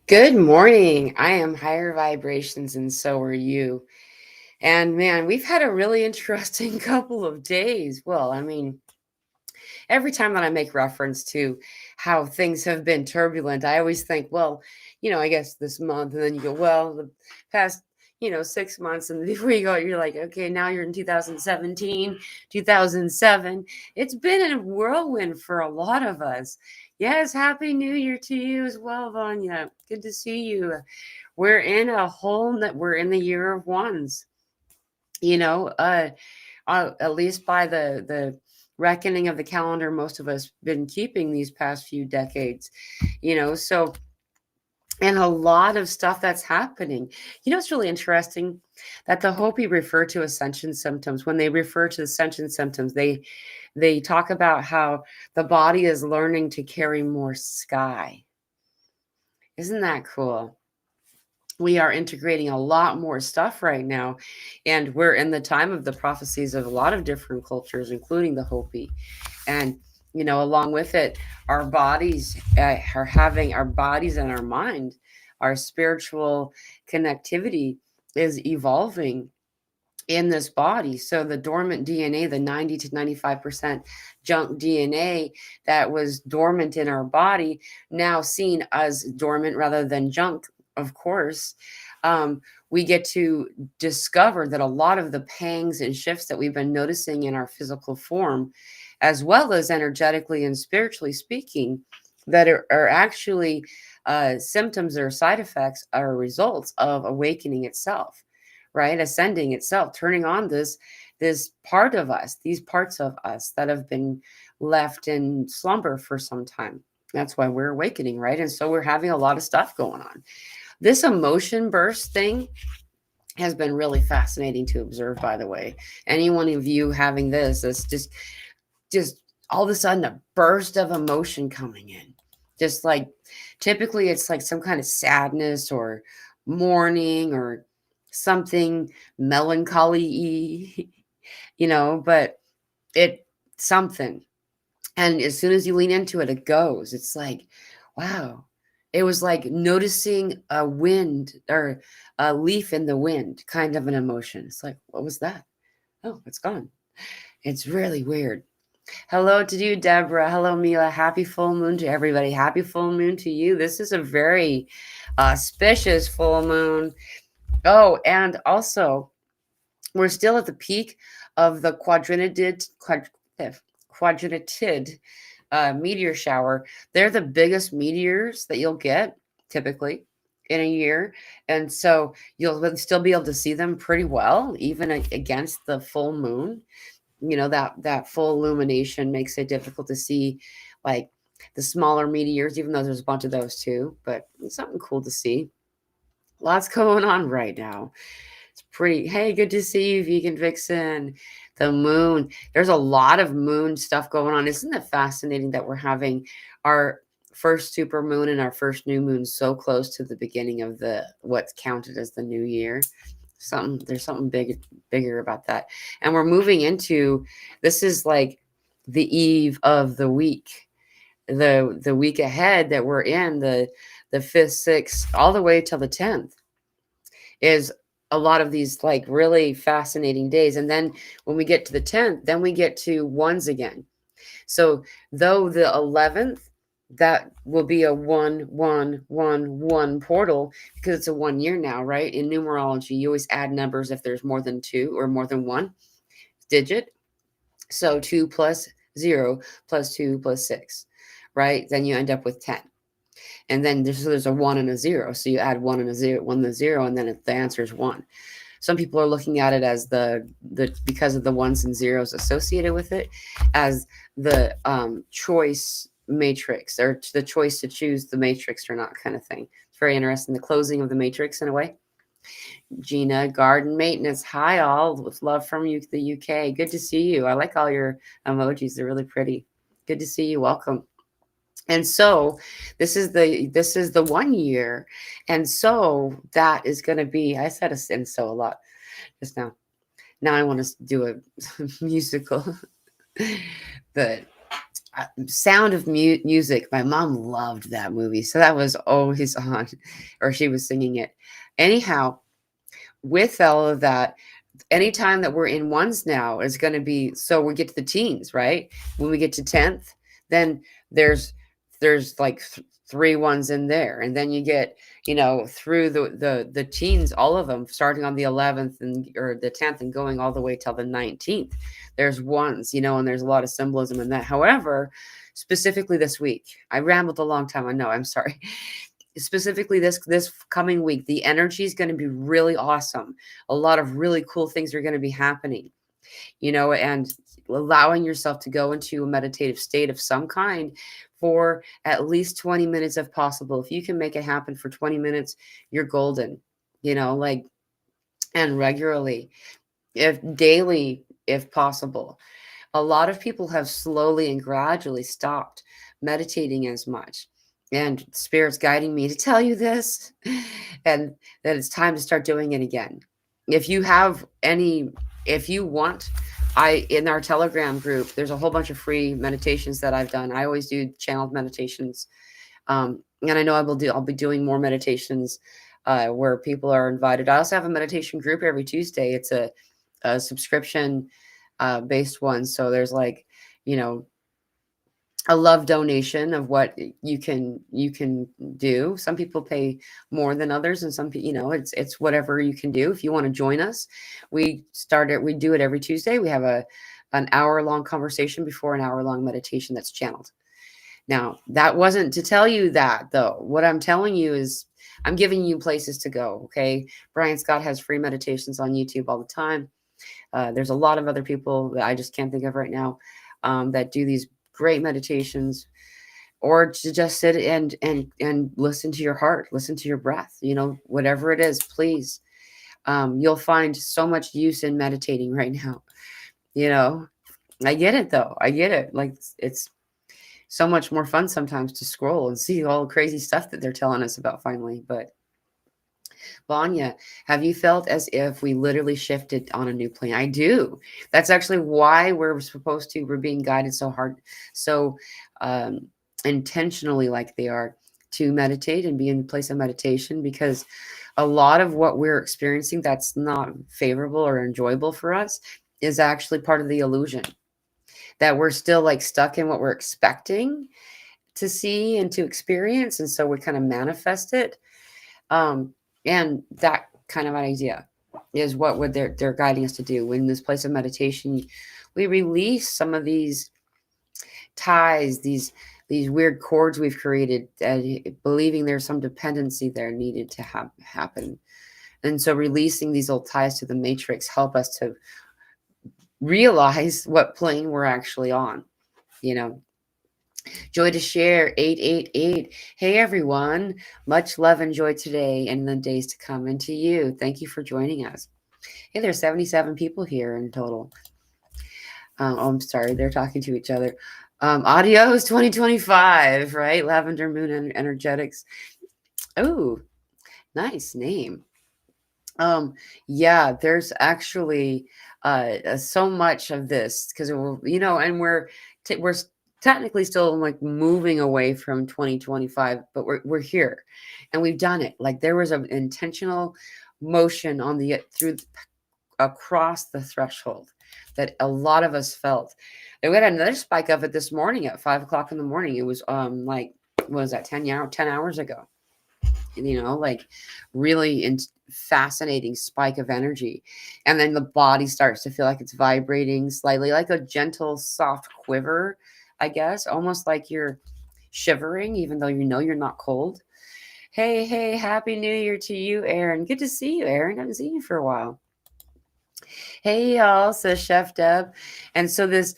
Good morning. I am higher vibrations, and so are you. And man, we've had a really interesting couple of days. Well, I mean, every time that I make reference to how things have been turbulent, I always think, well, I guess this month. And then you go, well, the past, 6 months. And before you go, you're like, okay, now you're in 2017, 2007. It's been a whirlwind for a lot of us. Yes, Happy New Year to you as well, Vanya. Good to see you. We're in the year of ones, you know, uh, at least by the reckoning of the calendar most of us been keeping these past few decades, so and a lot of stuff that's happening. It's really interesting that the Hopi refer to ascension symptoms. When they refer to ascension symptoms, they talk about how the body is learning to carry more sky. Isn't that cool? We are integrating a lot more stuff right now, and we're in the time of the prophecies of a lot of different cultures, including the Hopi. And along with it, our bodies are having our bodies and our mind, our spiritual connectivity is evolving in this body. So the dormant DNA, the 90 to 95% junk DNA that was dormant in our body, now seen as dormant rather than junk, of course. We get to discover that a lot of the pangs and shifts that we've been noticing in our physical form, as well as energetically and spiritually speaking, that are actually symptoms or side effects, are results of awakening itself, right? Ascending itself, turning on this part of us, these parts of us that have been left in slumber for some time. That's why we're awakening, right? And so we're having a lot of stuff going on. This emotion burst thing has been really fascinating to observe, by the way. Any one of you having this, it's just all of a sudden a burst of emotion coming in. Just like typically it's like some kind of sadness or mourning or something melancholy, but it something. And as soon as you lean into it, it goes. It's like, wow. It was like noticing a wind or a leaf in the wind, kind of an emotion. It's like, what was that? Oh, it's gone. It's really weird. Hello to you, Deborah. Hello, Mila. Happy full moon to everybody. Happy full moon to you. This is a very auspicious full moon. Oh, and also, we're still at the peak of the quadranitid meteor shower. They're the biggest meteors that you'll get typically in a year. And so you'll still be able to see them pretty well, even against the full moon. That full illumination makes it difficult to see like the smaller meteors, even though there's a bunch of those too, but it's something cool to see. Lots going on right now. It's pretty. Hey, good to see you, Vegan Vixen. The moon, there's a lot of moon stuff going on. Isn't it fascinating that we're having our first super moon and our first new moon so close to the beginning of the what's counted as the new year? There's something bigger about that. And we're moving into, this is like the eve of the week, the week ahead that we're in, the 5th, 6th, all the way till the 10th is a lot of these like really fascinating days. And then when we get to the 10th, then we get to ones again. So though the 11th, that will be a 1 1 1 1 portal, because it's a 1 year now, right? In numerology, you always add numbers if there's more than two or more than one digit. So 2 plus 0 plus 2 plus 6, right? Then you end up with 10. And then there's a 1 and a 0. So you add 1 and a 0, 1 and a 0, and then the answer is 1. Some people are looking at it as the because of the ones and zeros associated with it, as the choice matrix, or the choice to choose the matrix or not, kind of thing. It's very interesting. The closing of the matrix in a way. Gina, garden maintenance. Hi, all. With love from you, the UK. Good to see you. I like all your emojis. They're really pretty. Good to see you. Welcome. And so this is the 1 year. And so that is going to be, I said a and so a lot just now. Now I want to do a musical. But Sound of Music. My mom loved that movie, so that was always on, or she was singing it. Anyhow, with all of that, anytime that we're in ones now is going to be, so we get to the teens, right? When we get to 10th, then there's like three ones in there, and then you get, through the teens, all of them starting on the 11th and or the 10th and going all the way till the 19th. There's ones, and there's a lot of symbolism in that. However, specifically this week, I rambled a long time, I know, I'm sorry. Specifically this coming week, the energy is going to be really awesome. A lot of really cool things are going to be happening, and allowing yourself to go into a meditative state of some kind for at least 20 minutes if possible. If you can make it happen for 20 minutes, you're golden, like, and regularly, if daily, if possible. A lot of people have slowly and gradually stopped meditating as much. And Spirit's guiding me to tell you this, and that it's time to start doing it again. If you have any, if you want, in our Telegram group, there's a whole bunch of free meditations that I've done. I always do channeled meditations. And I know I'll be doing more meditations where people are invited. I also have a meditation group every Tuesday. It's a subscription based one. So there's like, a love donation of what you can do. Some people pay more than others, and some people, it's whatever you can do. If you want to join us, we do it every Tuesday. We have an hour-long conversation before an hour-long meditation that's channeled. Now, that wasn't to tell you that, though. What I'm telling you is I'm giving you places to go, okay? Brian Scott has free meditations on YouTube all the time. There's a lot of other people that I just can't think of right now that do these great meditations, or to just sit and listen to your heart, listen to your breath, whatever it is, please. You'll find so much use in meditating right now. I get it though. I get it. Like, it's so much more fun sometimes to scroll and see all the crazy stuff that they're telling us about finally. But Vanya, have you felt as if we literally shifted on a new plane? I do. That's actually why we're being guided so hard, so intentionally, like they are, to meditate and be in a place of meditation, because a lot of what we're experiencing that's not favorable or enjoyable for us is actually part of the illusion, that we're still like stuck in what we're expecting to see and to experience. And so we kind of manifest it. And that kind of idea is what they're guiding us to do. In this place of meditation, we release some of these ties, these weird cords we've created, believing there's some dependency there needed to happen. And so releasing these old ties to the matrix help us to realize what plane we're actually on. Joy to share 888. Hey everyone, much love and joy today and the days to come. And to you, thank you for joining us. Hey, there's 77 people here in total. I'm sorry, they're talking to each other. Audio is 2025, right? Lavender Moon Energetics. Oh, nice name. Yeah, there's actually so much of this, because and we're technically still like moving away from 2025, but we're here and we've done it. Like, there was an intentional motion on across the threshold that a lot of us felt. And we had another spike of it this morning at 5 o'clock in the morning. It was like, what was that, 10 hours ago? Like, really fascinating spike of energy. And then the body starts to feel like it's vibrating slightly, like a gentle, soft quiver, I guess, almost like you're shivering, even though you're not cold. Hey, happy New Year to you, Aaron. Good to see you, Aaron. I haven't seen you for a while. Hey, y'all, says Chef Deb. And so this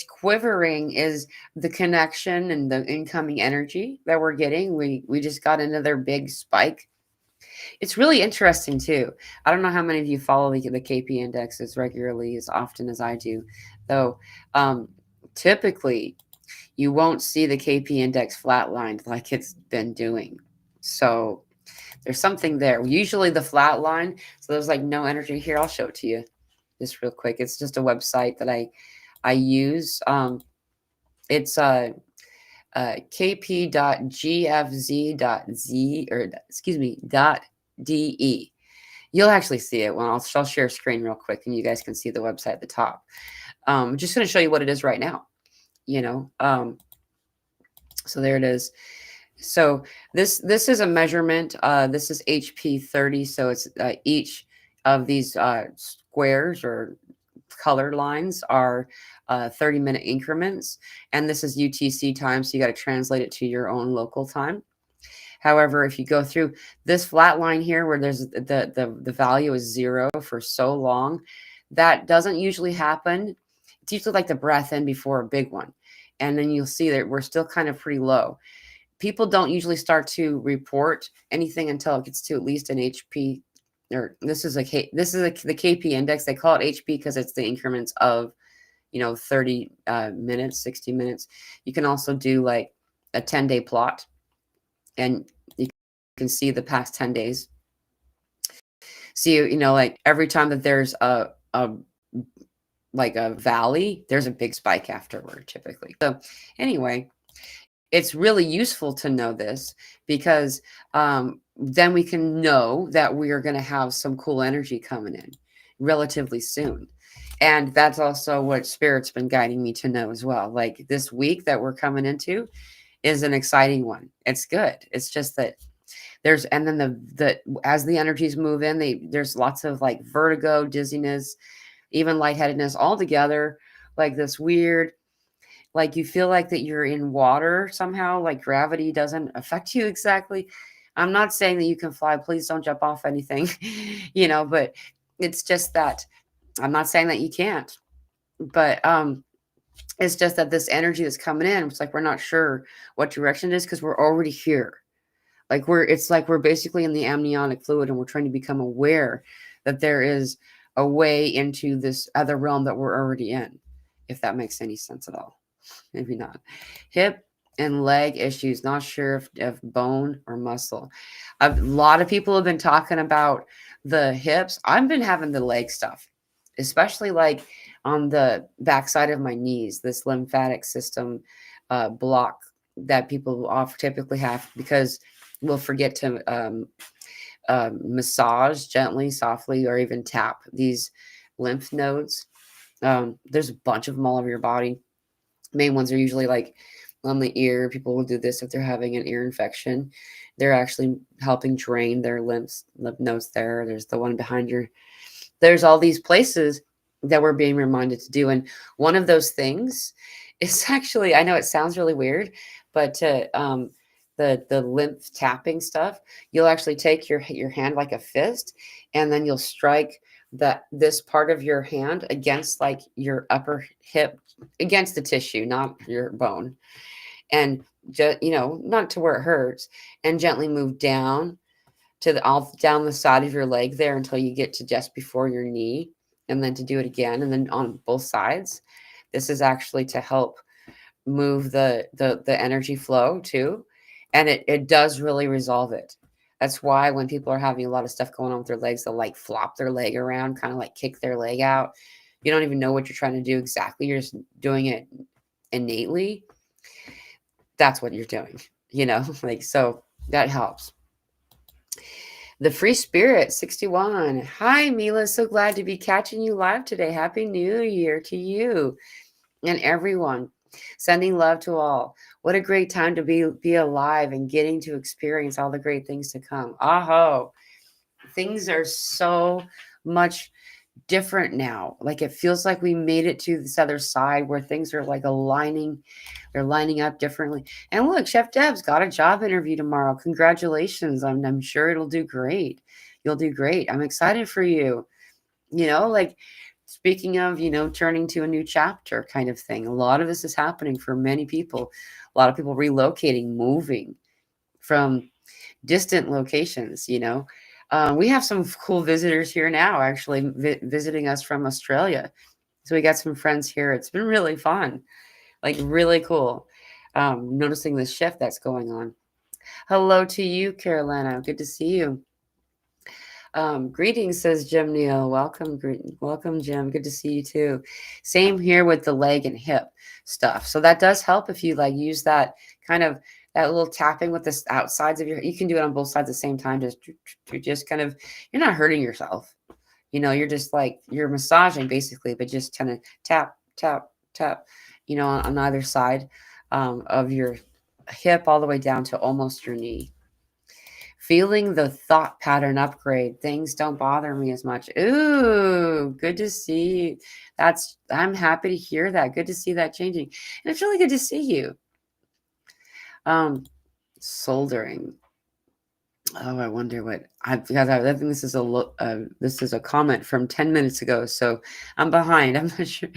quivering is the connection and the incoming energy that we're getting. We just got another big spike. It's really interesting too. I don't know how many of you follow the KP index as regularly, as often as I do, though. Typically, you won't see the KP index flatlined like it's been doing. So there's something there. Usually the flat line, so there's like no energy here. I'll show it to you just real quick. It's just a website that I use. It's kp.gfz.z, or excuse me, .de. You'll actually see it when I'll share a screen real quick and you guys can see the website at the top. Just going to show you what it is right now, you know. So there it is. So this is a measurement. This is HP 30. So it's each of these squares or colored lines are 30-minute increments, and this is UTC time. So you got to translate it to your own local time. However, if you go through this flat line here where there's the value is 0 for so long, that doesn't usually happen. It's usually like the breath in before a big one. And then you'll see that we're still kind of pretty low. People don't usually start to report anything until it gets to at least an HP, or this is the KP index. They call it HP because it's the increments of, 30 minutes, 60 minutes. You can also do like a 10-day plot, and you can see the past 10 days. See, like every time that there's a like a valley, there's a big spike afterward typically. So anyway, it's really useful to know this because then we can know that we are going to have some cool energy coming in relatively soon. And that's also what Spirit's been guiding me to know as well. Like this week that we're coming into is an exciting one. It's good. It's just that and then the as the energies move in, there's lots of like vertigo, dizziness, even lightheadedness all together, like this weird, like you feel like that you're in water somehow, like gravity doesn't affect you exactly. I'm not saying that you can fly. Please don't jump off anything, but it's just that I'm not saying that you can't, but it's just that this energy that's coming in, it's like we're not sure what direction it is because we're already here. Like it's like we're basically in the amniotic fluid and we're trying to become aware that there is a way into this other realm that we're already in, if that makes any sense at all. Maybe not. Hip and leg issues, not sure if bone or muscle. A lot of people have been talking about the hips. I've been having the leg stuff, especially like on the backside of my knees, this lymphatic system block that people typically have because we'll forget to massage gently, softly, or even tap these lymph nodes. There's a bunch of them all over your body. Main ones are usually like on the ear. People will do this if they're having an ear infection. They're actually helping drain their lymph nodes there. There's the one behind there's all these places that we're being reminded to do. And one of those things is actually, I know it sounds really weird, but the lymph tapping stuff, you'll actually take your hand like a fist, and then you'll strike this part of your hand against like your upper hip, against the tissue, not your bone, and just not to where it hurts, and gently move down down the side of your leg there until you get to just before your knee, and then to do it again, and then on both sides. This is actually to help move the energy flow too, and it does really resolve it. That's why when people are having a lot of stuff going on with their legs, they'll like flop their leg around, kind of like kick their leg out. You don't even know what you're trying to do exactly. You're just doing it innately. That's what you're doing, like, so that helps. The Free Spirit 61. Hi, Mila. So glad to be catching you live today. Happy New Year to you and everyone. Sending love to all. What a great time to be alive and getting to experience all the great things to come. Aho. Things are so much different now. Like it feels like we made it to this other side where things are like they're lining up differently. And look, Chef Deb's got a job interview tomorrow. Congratulations. I'm sure it'll do great. You'll do great. I'm excited for you. Like speaking of, turning to a new chapter kind of thing. A lot of this is happening for many people. A lot of people relocating, moving from distant locations, we have some cool visitors here now, actually visiting us from Australia. So we got some friends here. It's been really fun, like really cool. Noticing the shift that's going on. Hello to you, Carolina. Good to see you. Greetings, says Jim Neal. Welcome, Jim. Good to see you too. Same here with the leg and hip stuff. So that does help if you like use that kind of that little tapping with the outsides of your. You can do it on both sides at the same time. Just kind of, you're not hurting yourself. You're just like you're massaging basically, but just kind of tap, tap, tap. On either side of your hip, all the way down to almost your knee. Feeling the thought pattern upgrade. Things don't bother me as much. Ooh, good to see. I'm happy to hear that. Good to see that changing. And it's really good to see you. Soldering. Oh, I wonder what because I think this is a comment from 10 minutes ago, so I'm behind. I'm not sure.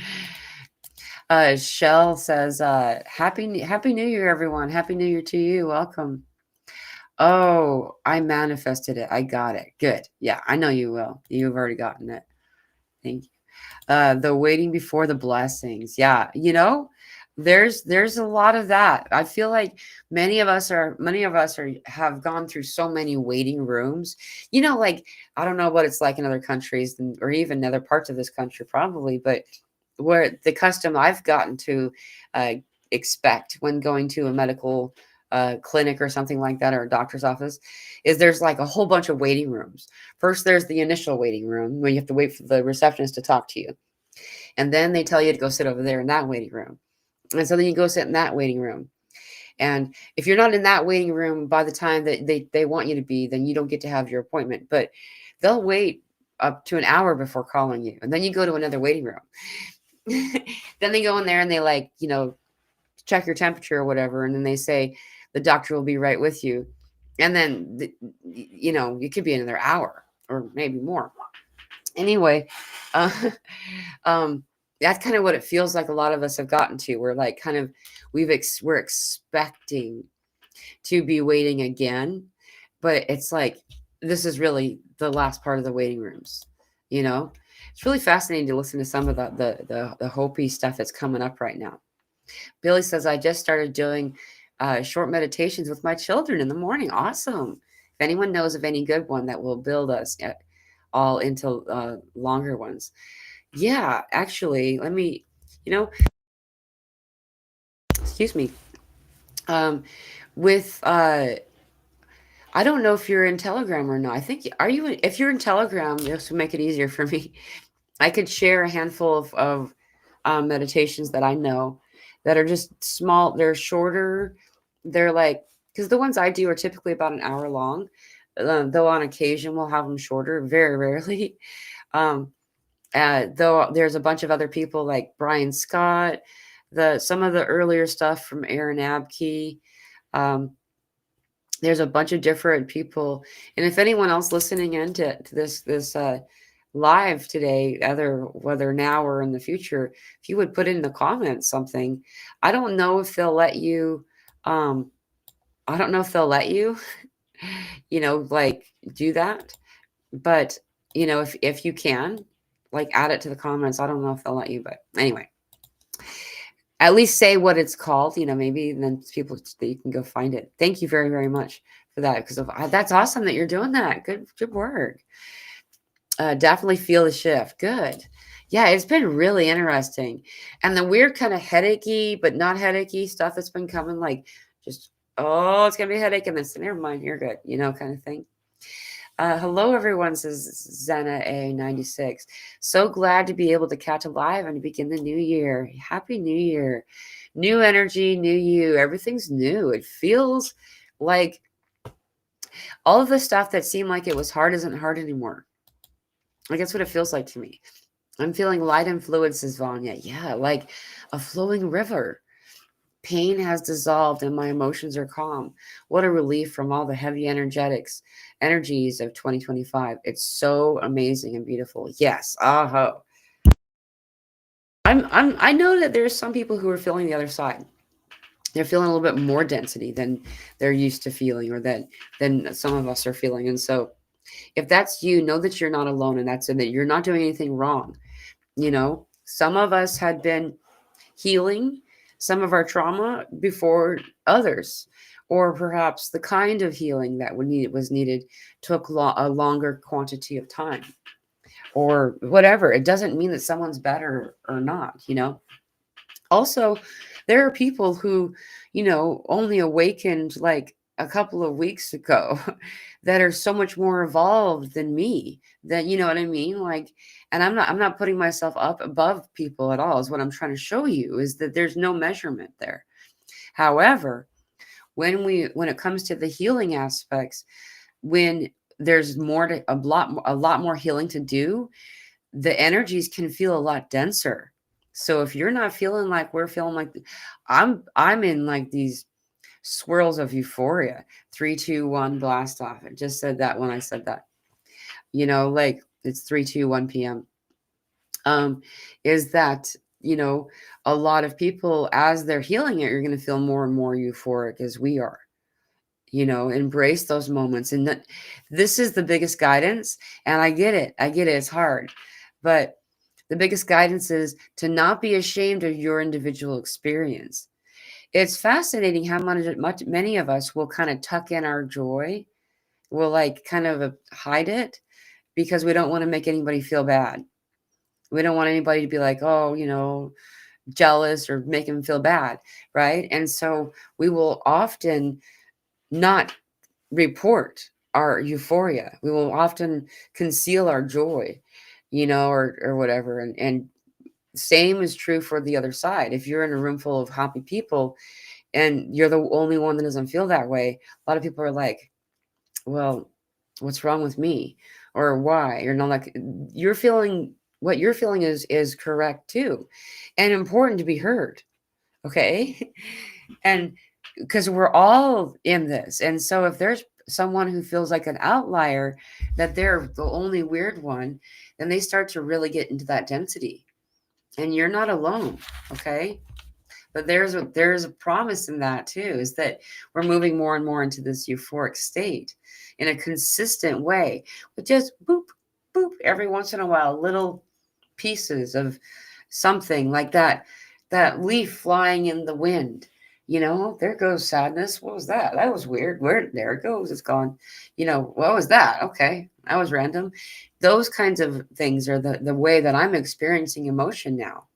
Shell says, Happy New Year, everyone. Happy New Year to you. Welcome. Oh, I manifested it. I got it. Good. Yeah, I know you will. You've already gotten it. Thank you. The waiting before the blessings. Yeah, there's a lot of that. I feel like many of us are have gone through so many waiting rooms. Like I don't know what it's like in other countries or even other parts of this country probably, but where the custom I've gotten to uh, expect when going to a medical clinic or something like that, or a doctor's office, is there's like a whole bunch of waiting rooms. First, there's the initial waiting room where you have to wait for the receptionist to talk to you. And then they tell you to go sit over there in that waiting room. And so then you go sit in that waiting room. And if you're not in that waiting room by the time that they want you to be, then you don't get to have your appointment. But they'll wait up to an hour before calling you. And then you go to another waiting room. Then they go in there and they check your temperature or whatever. And then they say the doctor will be right with you. And then, you could be another hour or maybe more. Anyway, uh, that's kind of what it feels like a lot of us have gotten to. We're like kind of, we're expecting to be waiting again, but it's like, this is really the last part of the waiting rooms, It's really fascinating to listen to some of the Hopi stuff that's coming up right now. Billy says, I just started doing short meditations with my children in the morning. Awesome. If anyone knows of any good one that will build us all into longer ones. Yeah, actually, let me, excuse me. With, I don't know if you're in Telegram or not. I think, if you're in Telegram, this will make it easier for me. I could share a handful of meditations that I know that are just small. They're shorter. They're like, because the ones I do are typically about an hour long, though on occasion we'll have them shorter, very rarely. Though there's a bunch of other people like Brian Scott, some of the earlier stuff from Aaron Abkey. There's a bunch of different people, and if anyone else listening in to this live today, whether now or in the future, if you would put in the comments something, I don't know if they'll let you. I don't know if they'll let you, like do that, but if you can, like add it to the comments. I don't know if they'll let you, but anyway, at least say what it's called, maybe then people that you can go find it. Thank you very, very much for that. Because that's awesome that you're doing that. Good work. Definitely feel the shift. Good. Yeah, it's been really interesting. And the weird kind of headachy, but not headachy stuff that's been coming, like just, oh, it's going to be a headache. And then, so never mind, you're good, kind of thing. Hello, everyone, says Zena A96. So glad to be able to catch a live and to begin the new year. Happy New Year. New energy, new you. Everything's new. It feels like all of the stuff that seemed like it was hard isn't hard anymore. Like, that's what it feels like to me. I'm feeling light and fluid, says Vanya. Yeah, like a flowing river. Pain has dissolved and my emotions are calm. What a relief from all the heavy energies of 2025. It's so amazing and beautiful. Yes. Aho. I know that there's some people who are feeling the other side. They're feeling a little bit more density than they're used to feeling, or than some of us are feeling. And so if that's you, know that you're not alone, and that you're not doing anything wrong. Some of us had been healing some of our trauma before others, or perhaps the kind of healing that was needed took a longer quantity of time, or whatever. It doesn't mean that someone's better or not, you know. Also, there are people who, only awakened like a couple of weeks ago that are so much more evolved than me, that, you know what I mean? Like, and I'm not putting myself up above people at all, is what I'm trying to show you, is that there's no measurement there. However, when it comes to the healing aspects, when there's a lot more healing to do, the energies can feel a lot denser. So if you're not feeling like we're feeling, like I'm in like these swirls of euphoria. 3, 2, 1, blast off. I just said that when I said that. Like it's 3, 2, 1 p.m. Is that, you know, a lot of people, as they're healing it, you're going to feel more and more euphoric as we are. Embrace those moments. And this is the biggest guidance. And I get it. It's hard. But the biggest guidance is to not be ashamed of your individual experience. It's fascinating how many of us will kind of tuck in our joy. We'll like kind of hide it because we don't want to make anybody feel bad. We don't want anybody to be like, oh, jealous or make them feel bad. Right. And so we will often not report our euphoria. We will often conceal our joy, or whatever. And same is true for the other side. If you're in a room full of happy people and you're the only one that doesn't feel that way, a lot of people are like, well, what's wrong with me? Or why? You're not like, what you're feeling is correct too, and important to be heard. Okay. And because we're all in this. And so if there's someone who feels like an outlier, that they're the only weird one, then they start to really get into that density. And you're not alone. Okay. But there's a promise in that too, is that we're moving more and more into this euphoric state in a consistent way, with just boop, boop, every once in a while, little pieces of something like that leaf flying in the wind. There goes sadness. What was that? That was weird. There it goes. It's gone. What was that? Okay. That was random. Those kinds of things are the way that I'm experiencing emotion now,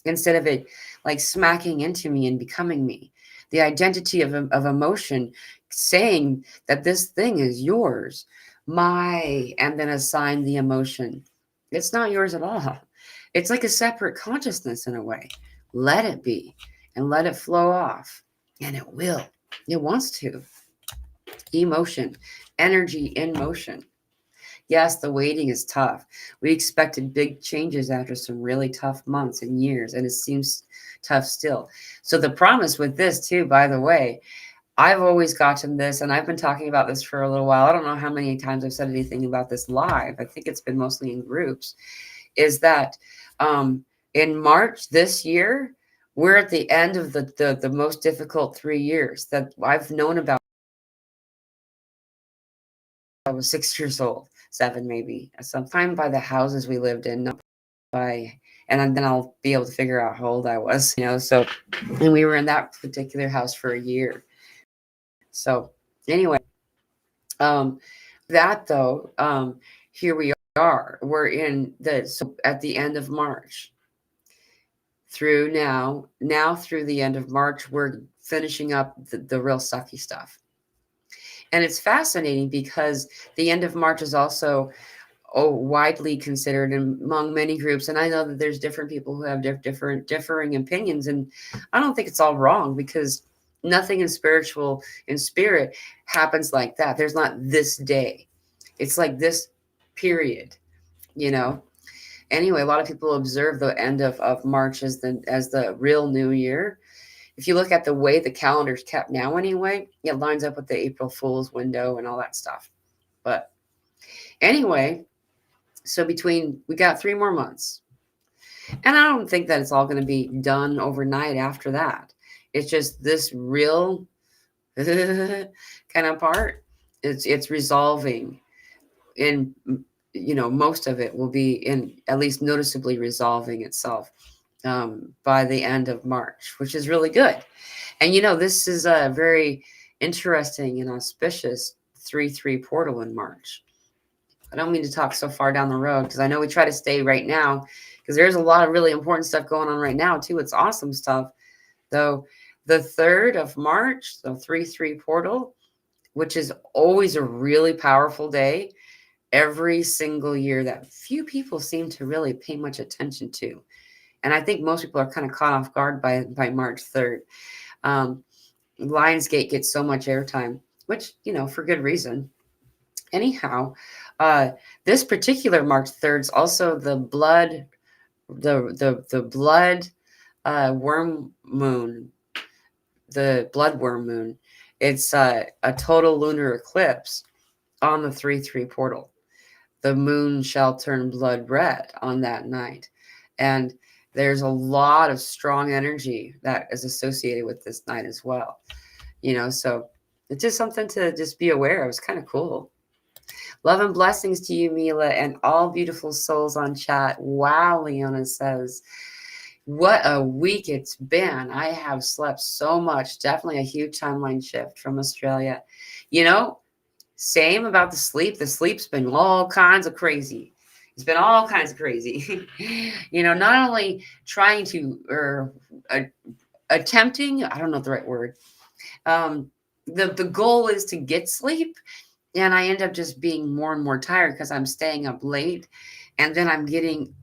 instead of it like smacking into me and becoming me. The identity of emotion saying that this thing is yours, and then assign the emotion. It's not yours at all. It's like a separate consciousness in a way. Let it be and let it flow off. And it will. It wants to. Emotion, energy in motion. Yes, the waiting is tough. We expected big changes after some really tough months and years, and it seems tough still. So the promise with this too, by the way, I've always gotten this, and I've been talking about this for a little while. I don't know how many times I've said anything about this live. I think it's been mostly in groups, is that in March this year, we're at the end of the most difficult 3 years that I've known about. I was 6 years old, 7 maybe, sometime by the houses we lived in, not by, and then I'll be able to figure out how old I was, so, and we were in that particular house for a year. So anyway, that though, here we are, we're so at the end of March, through now through the end of March, we're finishing up the real sucky stuff. And it's fascinating because the end of March is also widely considered among many groups. And I know that there's different people who have differing opinions. And I don't think it's all wrong, because nothing in spirit happens like that. There's not this day. It's like this period, Anyway, a lot of people observe the end of March as the real new year. If you look at the way the calendar's kept now anyway, it lines up with the April Fool's window and all that stuff. But anyway, so we got 3 more months. And I don't think that it's all going to be done overnight after that. It's just this real kind of part. It's resolving in, most of it will be in at least noticeably resolving itself by the end of March, which is really good. And this is a very interesting and auspicious 3-3 portal in March. I don't mean to talk so far down the road because I know we try to stay right now because there's a lot of really important stuff going on right now too. It's awesome stuff. Though the 3rd of March, the 3-3 portal, which is always a really powerful day every single year that few people seem to really pay much attention to. And I think most people are kind of caught off guard by March 3rd. Lionsgate gets so much airtime, which, for good reason. Anyhow, this particular March 3rd is also the blood worm moon, the blood worm moon. It's a total lunar eclipse on the 3-3 portal. The moon shall turn blood red on that night. And there's a lot of strong energy that is associated with this night as well. So it's just something to just be aware of. It's kind of cool. Love and blessings to you, Mila, and all beautiful souls on chat. Wow, Leona says, what a week it's been. I have slept so much. Definitely a huge timeline shift from Australia. Same about the sleep. The sleep's been all kinds of crazy. It's been all kinds of crazy. Not only trying to, or attempting, I don't know the right word. The goal is to get sleep. And I end up just being more and more tired because I'm staying up late. And then I'm getting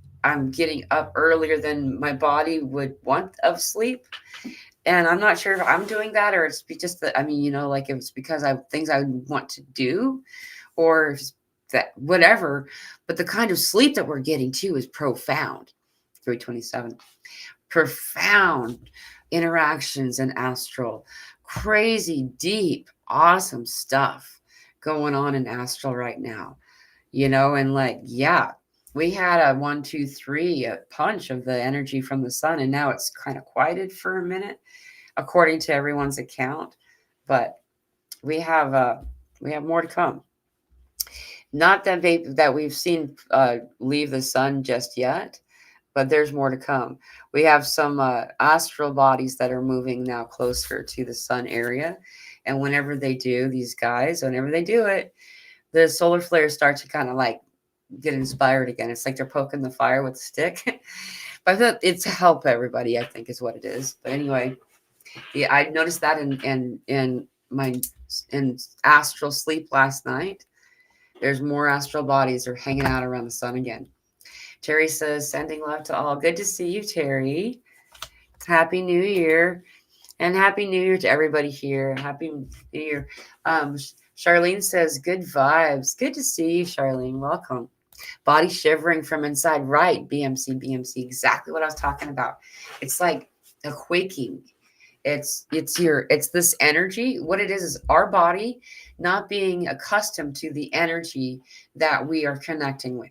up earlier than my body would want of sleep. And I'm not sure if I'm doing that or it's just that, like if it's because I have things I want to do or if it's that whatever. But the kind of sleep that we're getting too is profound. 327. Profound interactions in astral. Crazy, deep, awesome stuff going on in astral right now. And we had a 1, 2, 3 a punch of the energy from the sun, and now it's kind of quieted for a minute, according to everyone's account. But we have more to come. Not that we've seen leave the sun just yet, but there's more to come. We have some astral bodies that are moving now closer to the sun area, and whenever they do, whenever they do it, the solar flares start to kind of like get inspired again. It's like they're poking the fire with a stick. But I thought it's to help everybody, I think is what it is. But anyway, I noticed that in astral sleep last night. There's more astral bodies are hanging out around the sun again. Terry says, sending love to all. Good to see you, Terry. Happy New Year. And Happy New Year to everybody here. Happy New Year. Charlene says, good vibes. Good to see you, Charlene. Welcome. Body shivering from inside. Right, BMC. Exactly what I was talking about. It's like a quaking. It's this energy. What it is our body not being accustomed to the energy that we are connecting with.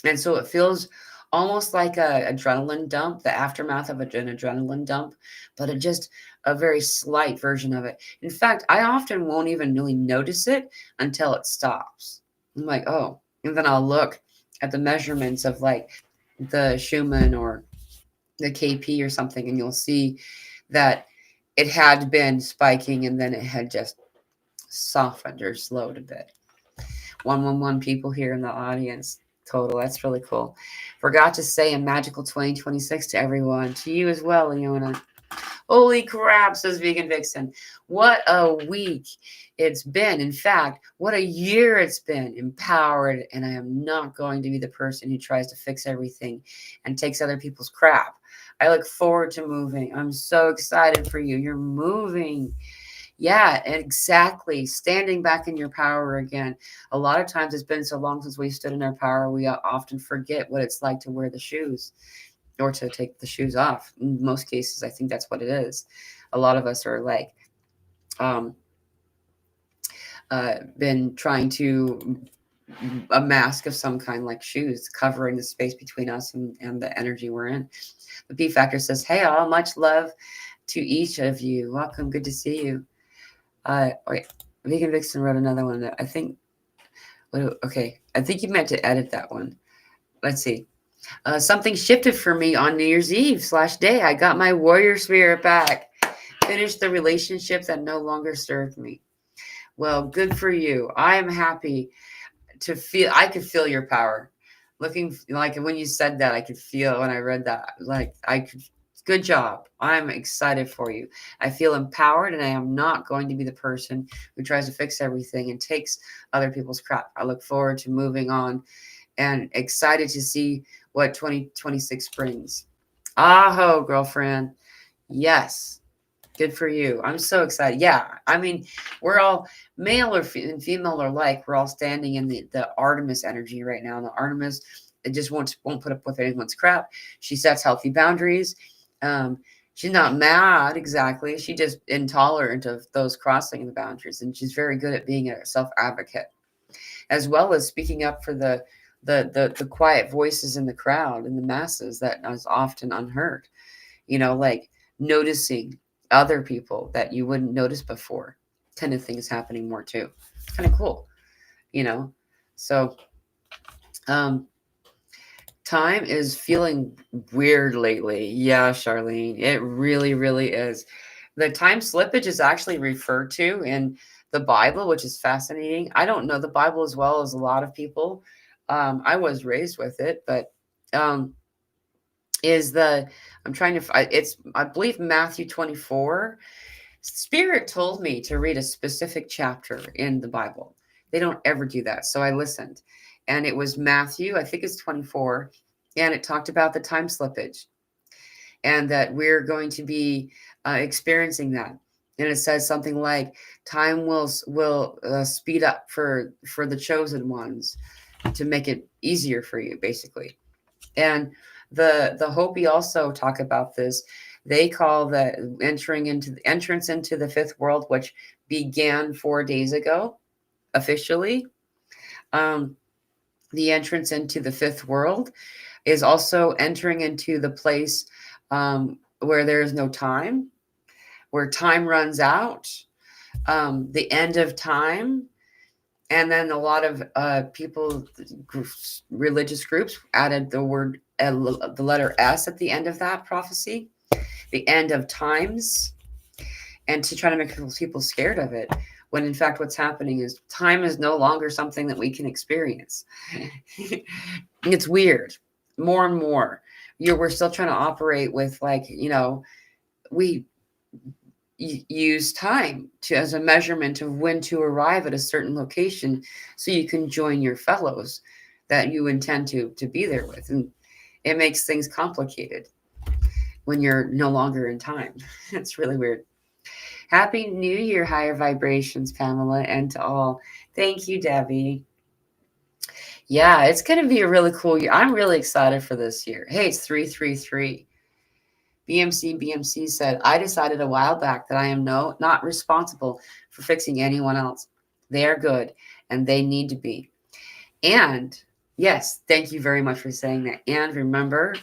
And so it feels almost like a adrenaline dump, the aftermath of an adrenaline dump, but just a very slight version of it. In fact, I often won't even really notice it until it stops. I'm like, oh, and then I'll look at the measurements of like the Schumann or the KP or something, and you'll see that it had been spiking and then it had just softened or slowed a bit. 111 people here in the audience total. That's really cool. Forgot to say a magical 2026 to everyone. To you as well, Leona. Holy crap, says Vegan Vixen. What a week it's been. In fact, what a year it's been. Empowered, and I am not going to be the person who tries to fix everything and takes other people's crap. I look forward to moving. I'm so excited for you. You're moving. Yeah, exactly. Standing back in your power again. A lot of times it's been so long since we stood in our power, we often forget what it's like to wear the shoes or to take the shoes off. In most cases, I think that's what it is. A lot of us are like, been trying to a mask of some kind, like shoes, covering the space between us and the energy we're in. The P Factor says, hey, all, much love to each of you. Welcome. Good to see you. Wait, Vegan Vixen wrote another one that I think, okay, I think you meant to edit that one. Let's see. Something shifted for me on New Year's Eve /day. I got my warrior spirit back. Finish the relationship that no longer served me. Well, good for you. I am happy to feel, I could feel your power. Looking like when you said that, I could feel when I read that, like I could, good job. I'm excited for you. I feel empowered and I am not going to be the person who tries to fix everything and takes other people's crap. I look forward to moving on and excited to see what 2026 brings. Aho, girlfriend. Yes. Good for you. I'm so excited. Yeah. I mean, we're all male or female or like, we're all standing in the Artemis energy right now. And the Artemis, it just won't put up with anyone's crap. She sets healthy boundaries. Um, she's not mad exactly. She just intolerant of those crossing the boundaries. And she's very good at being a self advocate, as well as speaking up for the quiet voices in the crowd and the masses that is often unheard. Like noticing other people that you wouldn't notice before, kind of things happening more too. Kind of cool, you know. So um time is feeling weird lately. Yeah, Charlene, it really, really is. The time slippage is actually referred to in the Bible, which is fascinating. I don't know the Bible as well as a lot of people. I was raised with it, but um, is the I'm trying to. It's I believe Matthew 24. Spirit told me to read a specific chapter in the Bible. They don't ever do that, so I listened, and it was Matthew. I think it's 24, and it talked about the time slippage and that we're going to be experiencing that. And it says something like, "Time will speed up for the chosen ones to make it easier for you," basically. And the Hopi also talk about this. They call the entrance into the fifth world, which began 4 days ago officially. Um, the entrance into the fifth world is also entering into the place where there is no time, where time runs out, the end of time. And then a lot of people, religious groups, added the letter S at the end of that prophecy, the end of times, and to try to make people scared of it. When in fact, what's happening is time is no longer something that we can experience. It's weird, more and more. We're still trying to operate with we use time as a measurement of when to arrive at a certain location so you can join your fellows that you intend to be there with, and it makes things complicated when you're no longer in time. It's really weird. Happy New Year, higher vibrations, Pamela, and to all. Thank you, Debbie. Yeah, it's going to be a really cool year. I'm really excited for this year. Hey, it's 333. BMC said, "I decided a while back that I am not responsible for fixing anyone else. They are good and they need to be." And yes, thank you very much for saying that. And remember,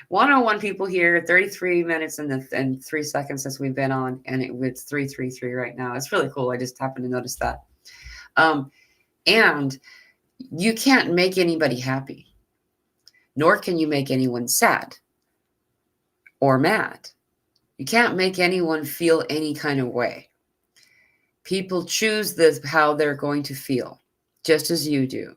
101 people here, 33 minutes and 3 seconds since we've been on, and it's 333 right now. It's really cool. I just happened to notice that. And you can't make anybody happy, nor can you make anyone sad or mad. You can't make anyone feel any kind of way. People choose how they're going to feel, just as you do.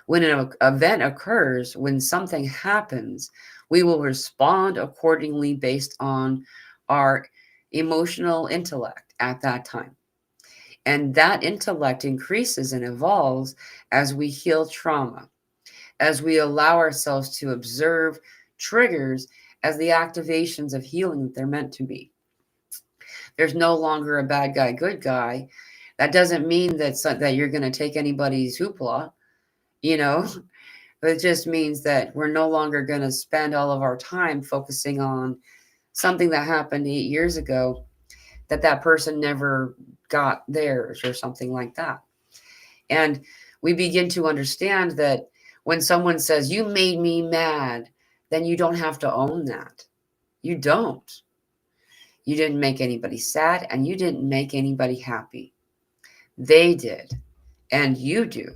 When an event occurs, when something happens, we will respond accordingly based on our emotional intellect at that time. And that intellect increases and evolves as we heal trauma, as we allow ourselves to observe triggers as the activations of healing that they're meant to be. There's no longer a bad guy, good guy. That doesn't mean that you're going to take anybody's hoopla, you know. It just means that we're no longer going to spend all of our time focusing on something that happened 8 years ago that person never got theirs or something like that. And we begin to understand that when someone says, "You made me mad," then you don't have to own that. You don't. You didn't make anybody sad and you didn't make anybody happy. They did. And you do.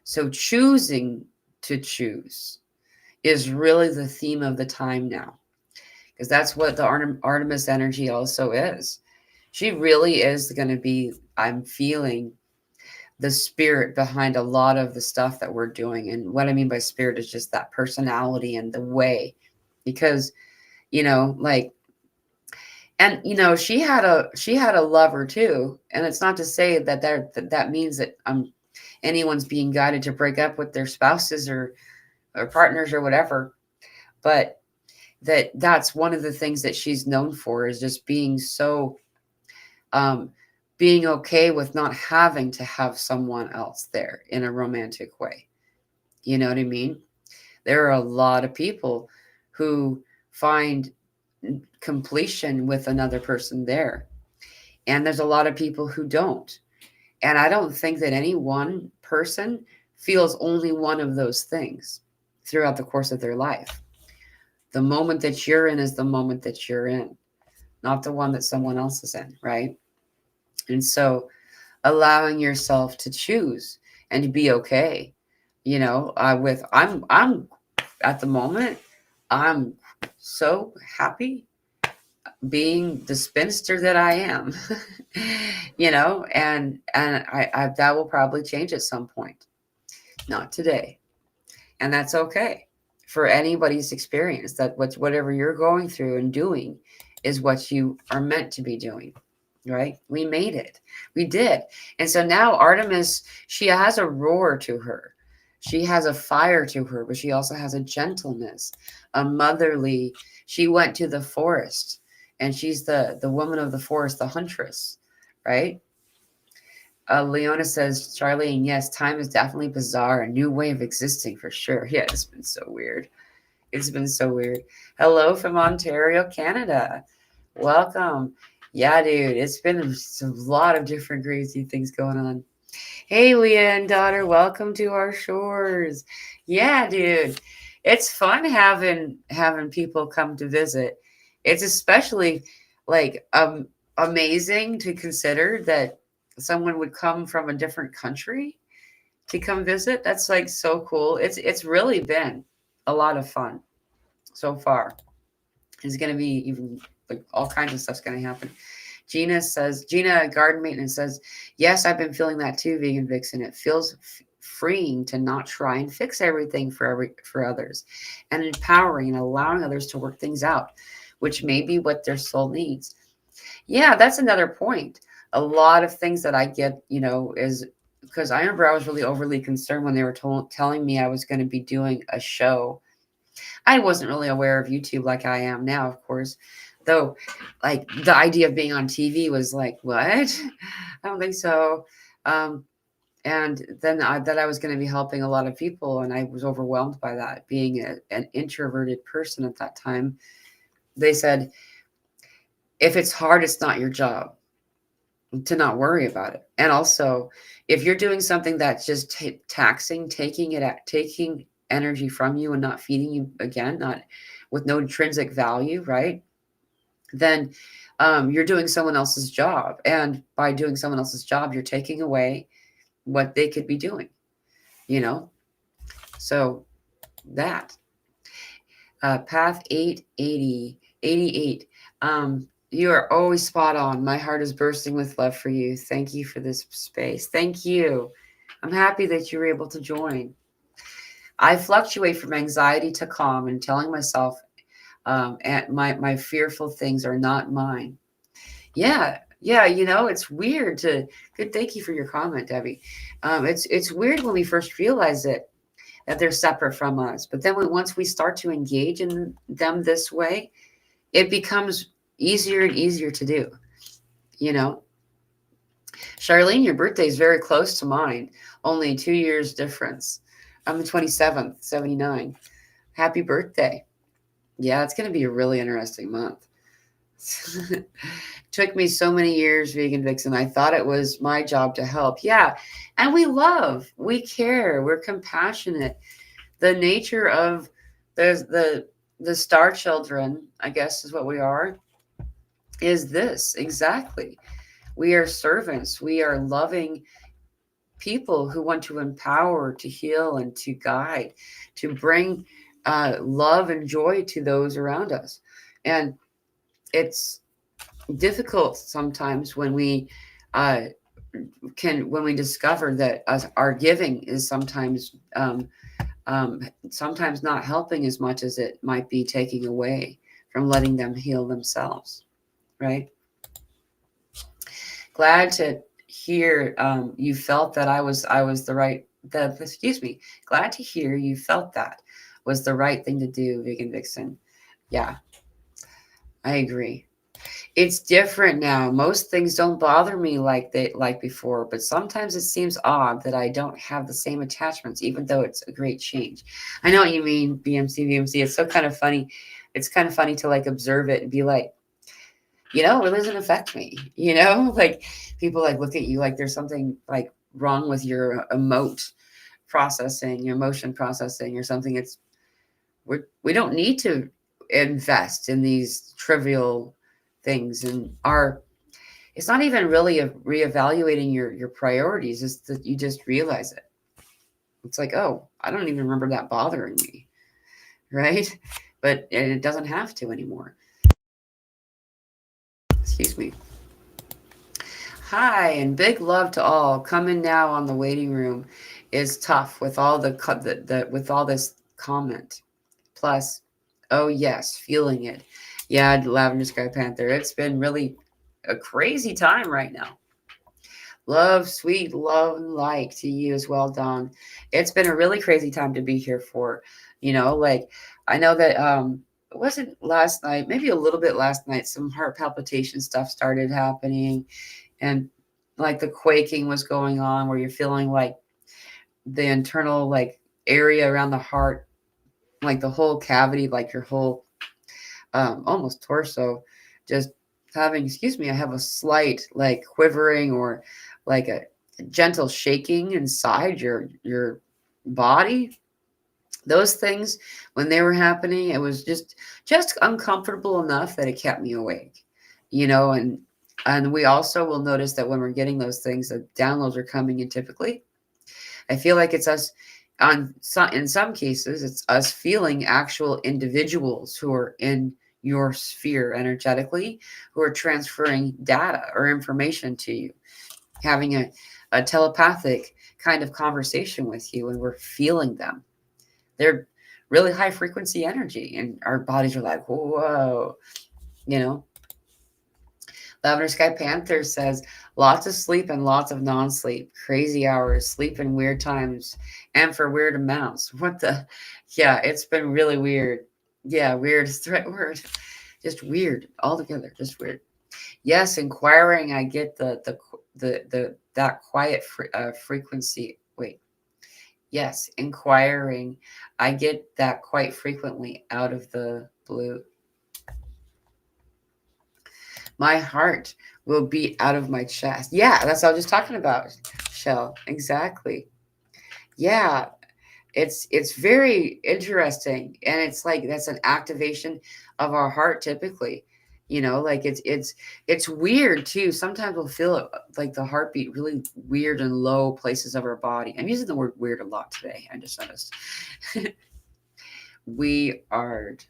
So choosing to choose is really the theme of the time now. because that's what the Artemis energy also is. She really is going to be, I'm feeling the spirit behind a lot of the stuff that we're doing. And what I mean by spirit is just that personality and the way, because, like, and she had a lover too. And it's not to say that means that anyone's being guided to break up with their spouses or partners or whatever. But that's one of the things that she's known for, is just being so um being okay with not having to have someone else there in a romantic way. You know what I mean? There are a lot of people who find completion with another person there, and there's a lot of people who don't. And I don't think that any one person feels only one of those things throughout the course of their life. The moment that you're in is the moment that you're in, not the one that someone else is in, right? And so allowing yourself to choose and to be okay, with I'm at the moment, I'm so happy being the spinster that I am. And that will probably change at some point. Not today. And that's okay for anybody's experience, that whatever you're going through and doing is what you are meant to be doing. Right? We made it. We did. And so now Artemis, she has a roar to her. She has a fire to her, but she also has a gentleness, a motherly. She went to the forest, and she's the woman of the forest, the huntress, right? Leona says, Charlene, yes, time is definitely bizarre, a new way of existing for sure. Yeah, it's been so weird. It's been so weird. Hello from Ontario, Canada. Welcome. Yeah, dude, it's been a lot of different crazy things going on. Hey, Leah and daughter, welcome to our shores. Yeah, dude, it's fun having people come to visit. It's especially like amazing to consider that someone would come from a different country to come visit. That's like so cool. It's really been a lot of fun so far. It's going to be even like all kinds of stuff's going to happen. Gina Garden Maintenance says, yes, I've been feeling that too, Vegan Vixen. It feels freeing to not try and fix everything for others, and empowering and allowing others to work things out, which may be what their soul needs. Yeah, that's another point. A lot of things that I get, is because I remember I was really overly concerned when they were telling me I was going to be doing a show. I wasn't really aware of YouTube like I am now, of course. Though, like, the idea of being on TV was like, what? I don't think so. And then that I was going to be helping a lot of people, and I was overwhelmed by that. Being an introverted person at that time, they said, if it's hard, it's not your job to not worry about it. And also, if you're doing something that's just taxing, taking energy from you and not feeding you again, not with no intrinsic value, right? Then you're doing someone else's job. And by doing someone else's job, you're taking away what they could be doing, So that path 88. You are always spot on. My heart is bursting with love for you. Thank you for this space. Thank you. I'm happy that you were able to join. I fluctuate from anxiety to calm and telling myself and my fearful things are not mine. Yeah, it's weird to good. Thank you for your comment, Debbie. It's weird when we first realize it, that they're separate from us. But then once we start to engage in them this way, it becomes easier and easier to do. Charlene, your birthday is very close to mine, only 2 years difference. I'm the 27th, 79. Happy birthday. Yeah, it's going to be a really interesting month. Took me so many years, Vegan Vixen. I thought it was my job to help. Yeah, and we care, we're compassionate. The nature of the star children, I guess is what we are, is this exactly. We are servants. We are loving people who want to empower, to heal, and to guide, to bring love and joy to those around us. And it's difficult sometimes when we uh, when we discover that our giving is sometimes not helping as much as it might be taking away from letting them heal themselves, right? Glad to hear you felt that I was the right that excuse me. Glad to hear you felt that was the right thing to do, Vegan Vixen. Yeah, I agree. It's different now. Most things don't bother me like before, but sometimes it seems odd that I don't have the same attachments, even though it's a great change. I know what you mean, BMC. It's so kind of funny. It's kind of funny to like observe it and be like, it doesn't affect me. Like people like look at you like there's something like wrong with your your emotion processing or something. We don't need to invest in these trivial things and our it's not even really a reevaluating your priorities. It's that you just realize it. It's like, oh, I don't even remember that bothering me, right? But it doesn't have to anymore. Excuse me. Hi, and big love to all. Coming now on the waiting room is tough with all with all this comment. Plus, oh yes, feeling it. Yeah, Lavender Sky Panther. It's been really a crazy time right now. Love, sweet love, and like to you as well, Don. It's been a really crazy time to be here for. Like I know that it wasn't last night, maybe a little bit last night, some heart palpitation stuff started happening and like the quaking was going on where you're feeling like the internal like area around the heart, like the whole cavity, like your whole almost torso, just having, excuse me, I have a slight like quivering or like a gentle shaking inside your body. Those things, when they were happening, it was just uncomfortable enough that it kept me awake, and we also will notice that when we're getting those things, the downloads are coming in typically. I feel like it's us in some cases, it's us feeling actual individuals who are in your sphere energetically, who are transferring data or information to you, having a telepathic kind of conversation with you, and we're feeling them. They're really high frequency energy, and our bodies are like, whoa, you know. Lavender Sky Panther says, lots of sleep and lots of non sleep, crazy hours, sleep in weird times, and for weird amounts. What the? Yeah, it's been really weird. Yeah, weird is the right word. Just weird altogether, just weird. Yes, inquiring, I get that quiet frequency. Wait, yes, inquiring, I get that quite frequently out of the blue. My heart will beat out of my chest. Yeah, that's what I was just talking about, Shell. Exactly. Yeah, it's very interesting, and it's like that's an activation of our heart typically. Like it's weird too. Sometimes we'll feel it, like the heartbeat really weird and low places of our body. I'm using the word weird a lot today. I just noticed. We wired.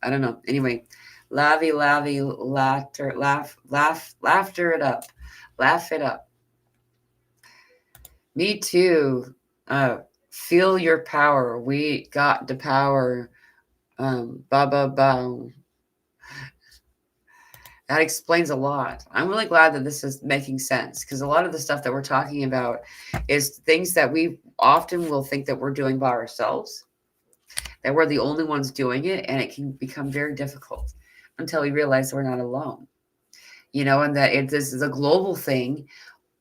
I don't know. Anyway, laughter, laughter it up, laugh it up. Me too. Feel your power. We got the power. Ba ba ba. That explains a lot. I'm really glad that this is making sense because a lot of the stuff that we're talking about is things that we often will think that we're doing by ourselves, that we're the only ones doing it, and it can become very difficult until we realize we're not alone, and that this is a global thing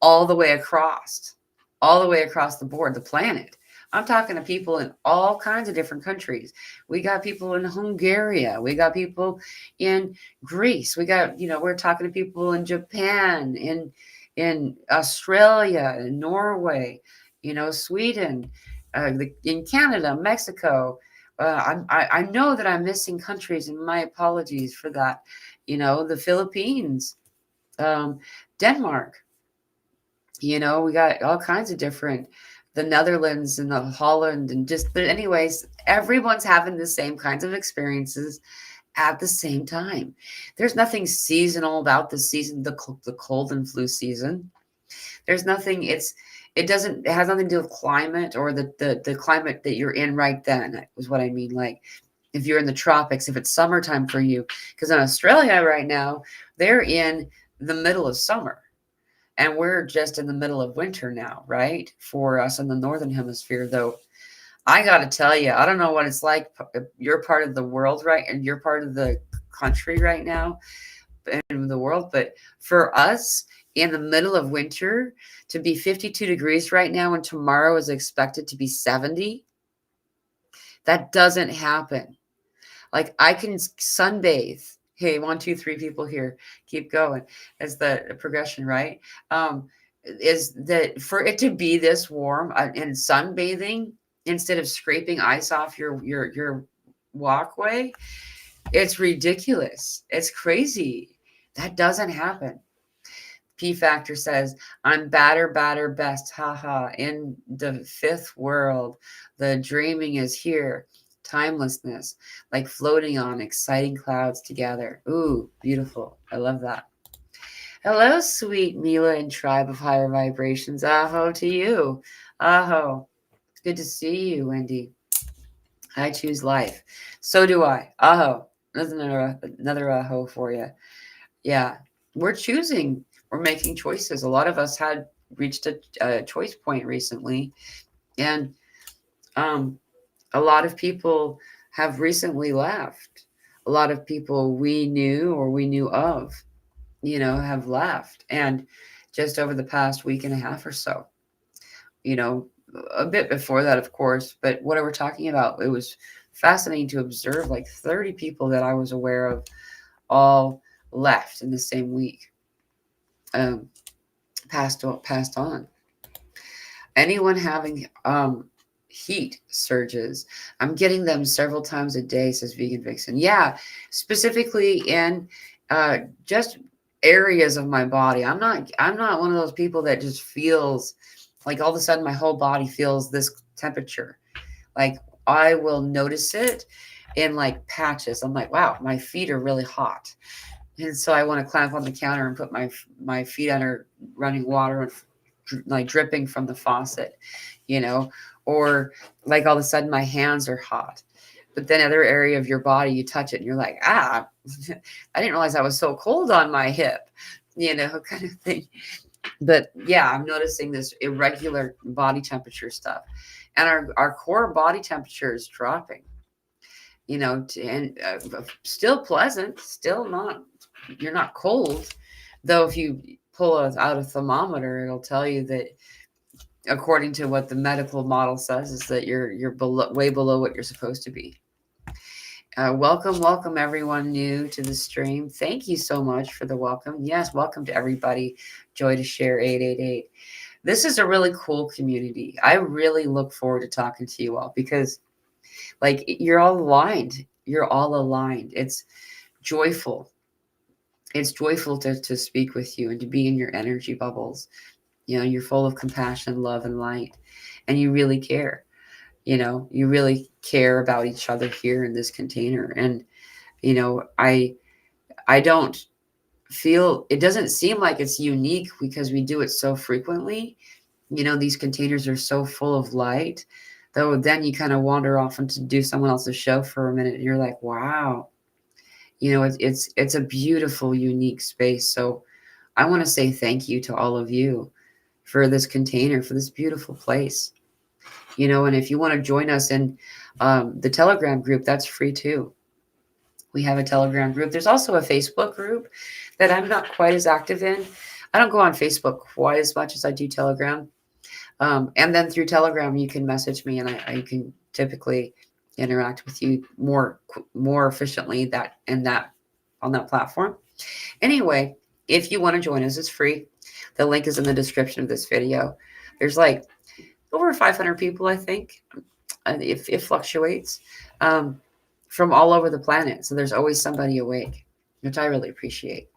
all the way across, the board, the planet. I'm talking to people in all kinds of different countries. We got people in Hungary. We got people in Greece. We got, we're talking to people in Japan, in Australia, in Norway, Sweden, in Canada, Mexico. I know that I'm missing countries, and my apologies for that. The Philippines, Denmark. We got all kinds of different, the Netherlands and the Holland, but anyways, everyone's having the same kinds of experiences at the same time. There's nothing seasonal about the season, the cold and flu season. There's nothing, it has nothing to do with climate or the climate that you're in right then, is what I mean. Like if you're in the tropics, if it's summertime for you, because in Australia right now, they're in the middle of summer. And we're just in the middle of winter now, right? For us in the Northern Hemisphere, though, I got to tell you, I don't know what it's like. You're part of the world, right? And you're part of the country right now in the world. But for us in the middle of winter to be 52 degrees right now and tomorrow is expected to be 70, that doesn't happen. Like I can sunbathe. Hey, 1, 2, 3 people here. Keep going. As the progression, right? Is that for it to be this warm and sunbathing instead of scraping ice off your walkway? It's ridiculous. It's crazy. That doesn't happen. P Factor says, I'm badder, best. Haha. In the fifth world, the dreaming is here. Timelessness, like floating on exciting clouds together. Ooh, beautiful. I love that. Hello, sweet Mila and tribe of higher vibrations. Aho to you. Aho. It's good to see you, Wendy. I choose life. So do I. Aho. There's another aho for you. Yeah. We're choosing. We're making choices. A lot of us had reached a choice point recently. And a lot of people have recently left. A lot of people we knew or we knew of, have left. And just over the past week and a half or so, a bit before that, of course, but what we're talking about, it was fascinating to observe like 30 people that I was aware of all left in the same week, passed on. Anyone having heat surges, I'm getting them several times a day, says Vegan Vixen. Yeah, specifically in just areas of my body. I'm not one of those people that just feels like all of a sudden my whole body feels this temperature. Like I will notice it in like patches. I'm like, wow, my feet are really hot. And so I want to climb up on the counter and put my feet under running water and like dripping from the faucet, or like all of a sudden my hands are hot. But then other area of your body, you touch it and you're like, I didn't realize I was so cold on my hip, kind of thing. But yeah, I'm noticing this irregular body temperature stuff. And our core body temperature is dropping, and still pleasant, still not, you're not cold. Though if you pull out a thermometer, it'll tell you that according to what the medical model says is that you're way below what you're supposed to be. Welcome everyone new to the stream. Thank you so much for the welcome. Yes, welcome to everybody. Joy to share 888. This is a really cool community. I really look forward to talking to you all because like you're all aligned. You're all aligned. It's joyful. It's joyful to speak with you and to be in your energy bubbles. You're full of compassion, love, and light, and you really care. You really care about each other here in this container. And, I don't feel, it doesn't seem like it's unique because we do it so frequently. These containers are so full of light, though then you kind of wander off and to do someone else's show for a minute and you're like, wow, it's a beautiful, unique space. So I want to say thank you to all of you for this container, for this beautiful place. And if you want to join us in the Telegram group, that's free too. We have a Telegram group. There's also a Facebook group that I'm not quite as active in. I don't go on Facebook quite as much as I do Telegram. And then through Telegram, you can message me and I can typically interact with you more efficiently on that platform. Anyway, if you want to join us, it's free. The link is in the description of this video. There's like over 500 people, I think. It fluctuates from all over the planet. So there's always somebody awake, which I really appreciate.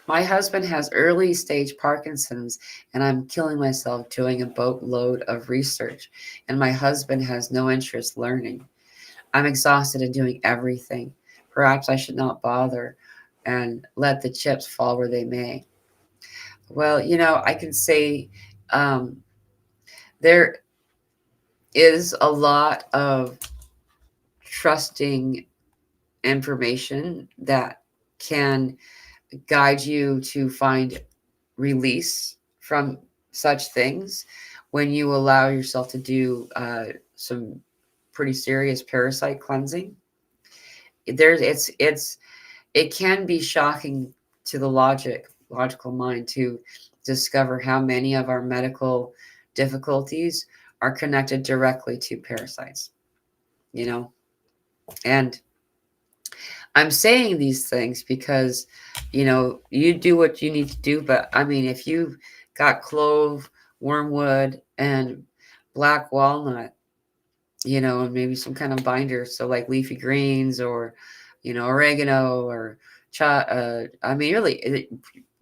My husband has early stage Parkinson's, and I'm killing myself doing a boatload of research. And my husband has no interest learning. I'm exhausted and doing everything. Perhaps I should not bother and let the chips fall where they may. Well, I can say um, there is a lot of trusting information that can guide you to find release from such things when you allow yourself to do some pretty serious parasite cleansing. It can be shocking to the logical mind to discover how many of our medical difficulties are connected directly to parasites, you know and I'm saying these things because, you do what you need to do. But I mean, if you've got clove, wormwood, and black walnut, and maybe some kind of binder, so like leafy greens or, oregano or I mean, really,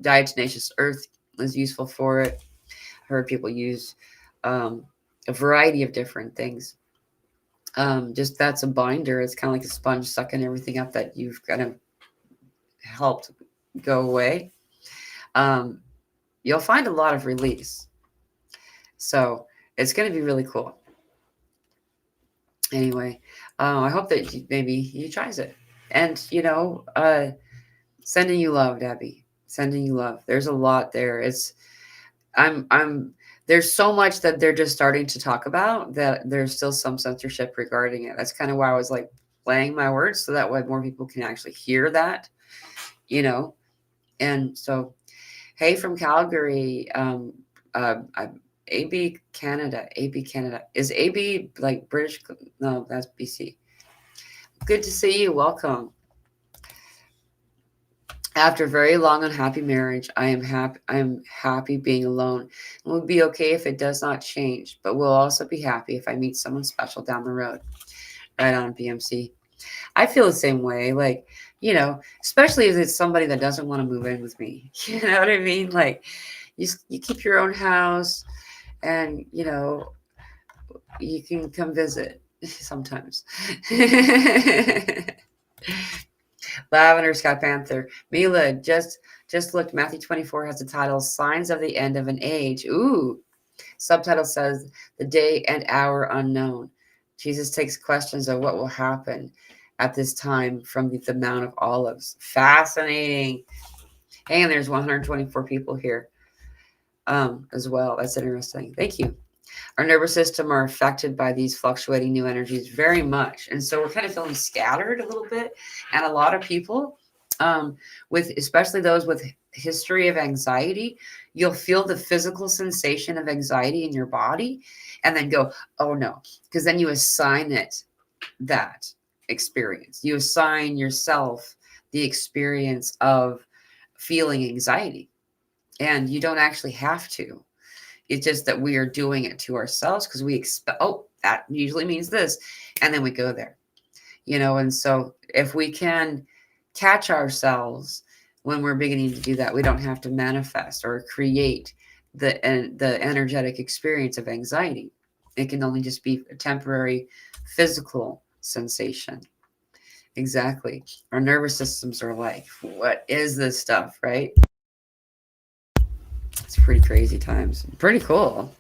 diatomaceous earth is useful for it. Heard people use um, a variety of different things. Just that's a binder. It's kind of like a sponge sucking everything up that you've kind of helped go away. Um, you'll find a lot of release. So it's going to be really cool. Anyway, I hope that maybe you tries it. And, sending you love, Debbie. Sending you love. There's a lot there. I'm, there's so much that they're just starting to talk about that there's still some censorship regarding it. That's kind of why I was like playing my words so that way more people can actually hear that, you know. And so, hey, from Calgary, AB Canada. AB Canada. Is AB like British? No, that's BC. Good to see you. Welcome. After a very long unhappy marriage, I am happy being alone. It will be okay if it does not change, but we'll also be happy if I meet someone special down the road. Right on, BMC. I feel the same way. Like, especially if it's somebody that doesn't want to move in with me. You know what I mean? Like, you keep your own house, and you can come visit sometimes. Lavender Sky Panther. Mila just looked. Matthew 24 has the title "Signs of the End of an Age." Ooh. Subtitle says "The Day and Hour Unknown." Jesus takes questions of what will happen at this time from the Mount of Olives. Fascinating. Hey, and there's 124 people here as well. That's interesting. Thank you. Our nervous system are affected by these fluctuating new energies very much. And so we're kind of feeling scattered a little bit. And a lot of people, with especially those with history of anxiety, you'll feel the physical sensation of anxiety in your body and then go, oh no, because then you assign it that experience. You assign yourself the experience of feeling anxiety, and you don't actually have to. It's just that we are doing it to ourselves because we expect, oh, that usually means this. And then we go there, and so if we can catch ourselves when we're beginning to do that, we don't have to manifest or create the energetic experience of anxiety. It can only just be a temporary physical sensation. Exactly. Our nervous systems are like, what is this stuff, right? It's pretty crazy times. Pretty cool.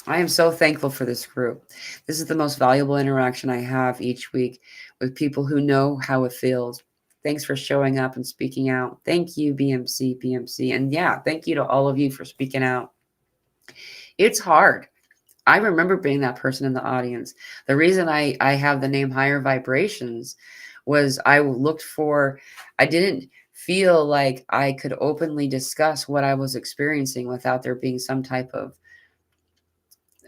I am so thankful for this group. This is the most valuable interaction I have each week with people who know how it feels. Thanks for showing up and speaking out. Thank you, BMC. And yeah, thank you to all of you for speaking out. It's hard. I remember being that person in the audience. The reason I have the name Higher Vibrations was I didn't feel like I could openly discuss what I was experiencing without there being some type of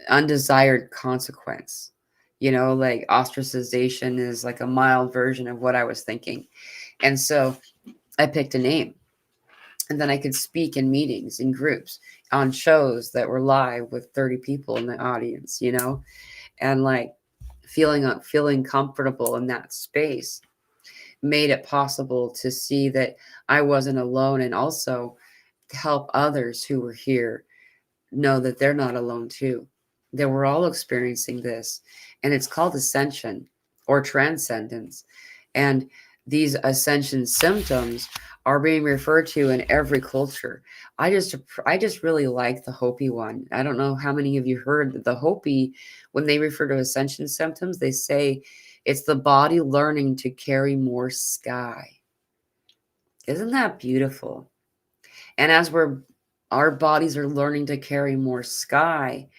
undesired consequence. Like ostracization is like a mild version of what I was thinking. And so I picked a name, and then I could speak in meetings, in groups, on shows that were live with 30 people in the audience, and like feeling comfortable in that space made it possible to see that I wasn't alone, and also to help others who were here know that they're not alone too, that we're all experiencing this. And it's called ascension or transcendence. And these ascension symptoms are being referred to in every culture. I just really like the Hopi one. I don't know how many of you heard that the Hopi, when they refer to ascension symptoms, they say it's the body learning to carry more sky. Isn't that beautiful? And as our bodies are learning to carry more sky,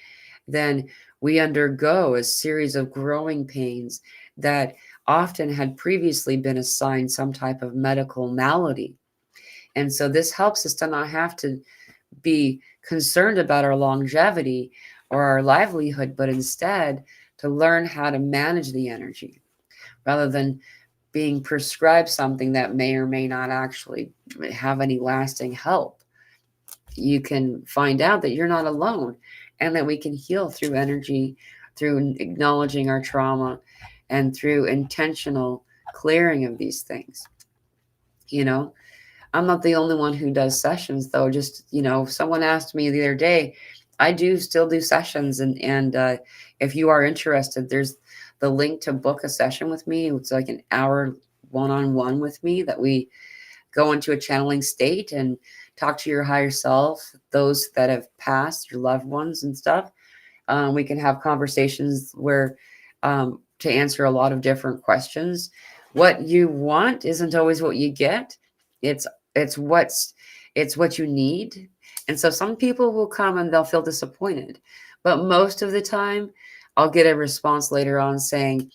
then we undergo a series of growing pains that often had previously been assigned some type of medical malady. And so this helps us to not have to be concerned about our longevity or our livelihood, but instead to learn how to manage the energy rather than being prescribed something that may or may not actually have any lasting help. You can find out that you're not alone and that we can heal through energy, through acknowledging our trauma, and through intentional clearing of these things. You know, I'm not the only one who does sessions, though. Just, someone asked me the other day, I do still do sessions. And if you are interested, there's the link to book a session with me. It's like an hour one-on-one with me that we go into a channeling state and talk to your higher self, those that have passed, your loved ones and stuff. We can have conversations where to answer a lot of different questions. What you want isn't always what you get. It's it's what's it's what you need. And so some people will come and they'll feel disappointed. But most of the time, I'll get a response later on saying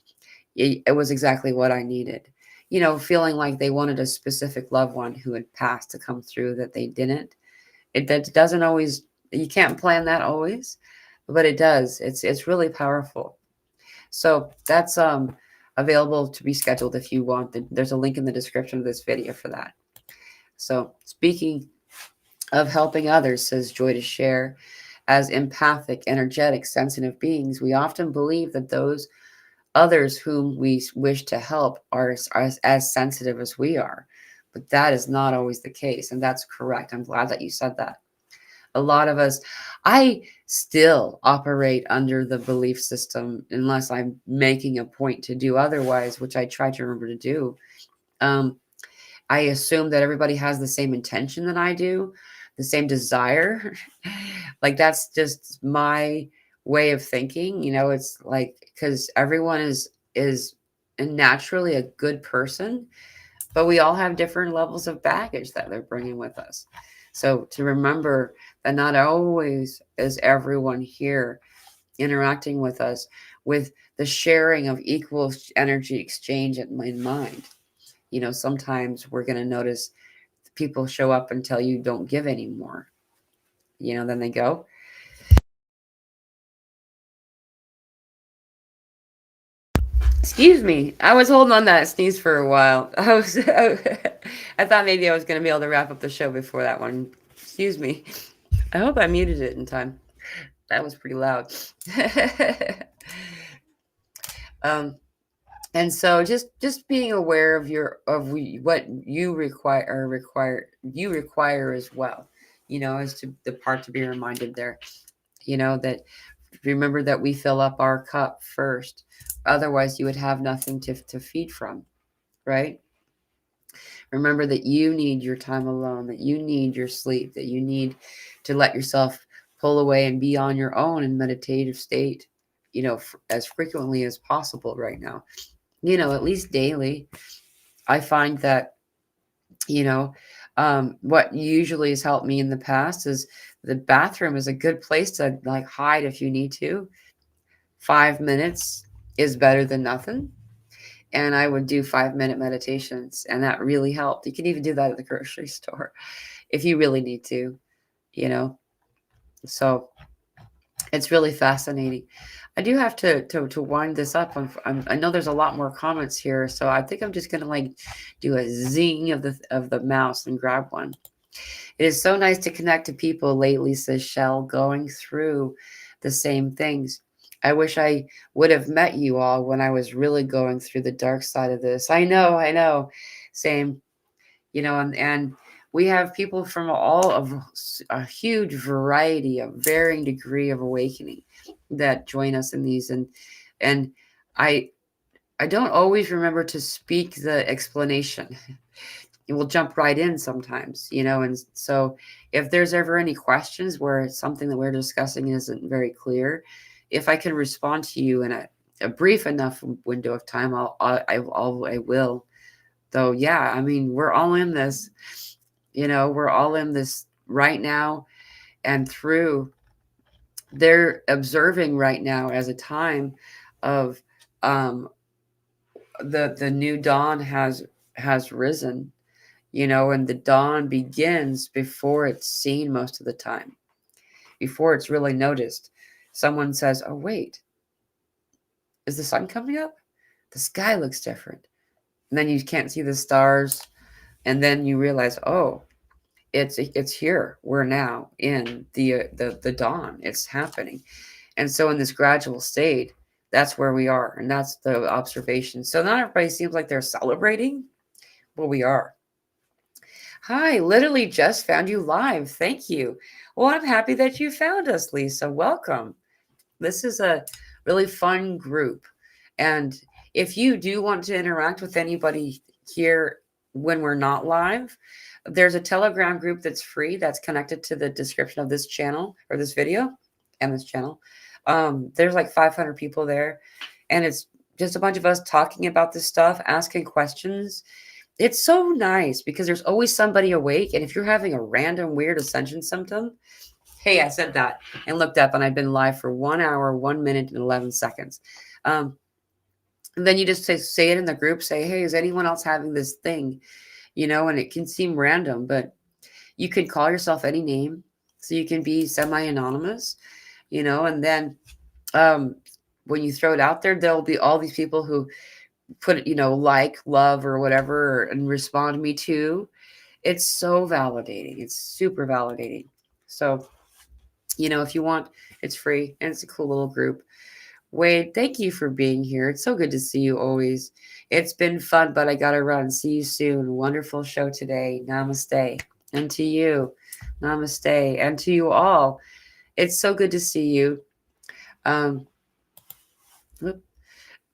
it was exactly what I needed. Feeling like they wanted a specific loved one who had passed to come through that they didn't. That doesn't always, you can't plan that always, but it does. It's really powerful. So that's available to be scheduled if you want. There's a link in the description of this video for that. So speaking of helping others, says Joy to share, as empathic, energetic, sensitive beings, we often believe that those others whom we wish to help are as sensitive as we are. But that is not always the case. And that's correct. I'm glad that you said that. A lot of us, I still operate under the belief system unless I'm making a point to do otherwise, which I try to remember to do. Um, I assume that everybody has the same intention that I do, the same desire. Like that's just my way of thinking. It's like because everyone is naturally a good person, but we all have different levels of baggage that they're bringing with us. So to remember that not always is everyone here interacting with us with the sharing of equal energy exchange in mind. Sometimes we're going to notice people show up until you don't give anymore. Then they go. Excuse me. I was holding on that sneeze for a while. I thought maybe I was going to be able to wrap up the show before that one. Excuse me. I hope I muted it in time. That was pretty loud. um, and so just being aware of what you require as well. As to the part to be reminded there. That remember that we fill up our cup first. Otherwise, you would have nothing to feed from, right? Remember that you need your time alone, that you need your sleep, that you need to let yourself pull away and be on your own in meditative state, as frequently as possible right now, at least daily. I find that, what usually has helped me in the past is the bathroom is a good place to like hide if you need to. 5 minutes is better than nothing. And I would do 5-minute meditations, and that really helped. You can even do that at the grocery store if you really need to, you know. So it's really fascinating. I do have to wind this up. I know there's a lot more comments here, so I think I'm just gonna like do a zing of the mouse and grab one. It is so nice to connect to people lately, says Shell, going through the same things. I wish I would have met you all when I was really going through the dark side of this. I know. Same, and we have people from all of a huge variety, of varying degree of awakening that join us in these. And I I don't always remember to speak the explanation. It will jump right in sometimes, you know. And so if there's ever any questions where it's something that we're discussing isn't very clear, if I can respond to you in a brief enough window of time, I will. Though, yeah, I mean, we're all in this, you know, we're all in this right now, and through they're observing right now as a time of um the new dawn has risen, you know. And the dawn begins before it's seen most of the time, before it's really noticed. Someone says, oh wait, is the sun coming up? The sky looks different. And then you can't see the stars, and then you realize, oh, it's here. We're now in the dawn. It's happening. And so in this gradual state, that's where we are, and that's the observation. So not everybody seems like they're celebrating, but we are. Hi, literally just found you live. Thank you. Well, I'm happy that you found us, Lisa. Welcome. This is a really fun group. And if you do want to interact with anybody here when we're not live, there's a Telegram group that's free that's connected to the description of this channel or this video and this channel. There's like 500 people there, and it's just a bunch of us talking about this stuff, asking questions. It's so nice because there's always somebody awake. And if you're having a random weird ascension symptom, hey, I said that and looked up, and I've been live for 1 hour, 1 minute, and 11 seconds. And then you just say it in the group, say, hey, is anyone else having this thing? You know, and it can seem random, but you can call yourself any name. So you can be semi-anonymous, you know. And then um, when you throw it out there, there'll be all these people who put it, you know, like, love, or whatever, and respond me too. It's so validating. It's super validating. So, you know, if you want, it's free, and it's a cool little group. Wade, thank you for being here. It's so good to see you always. It's been fun, but I gotta run. See you soon. Wonderful show today. Namaste. And to you, namaste. And to you all, it's so good to see you. Um,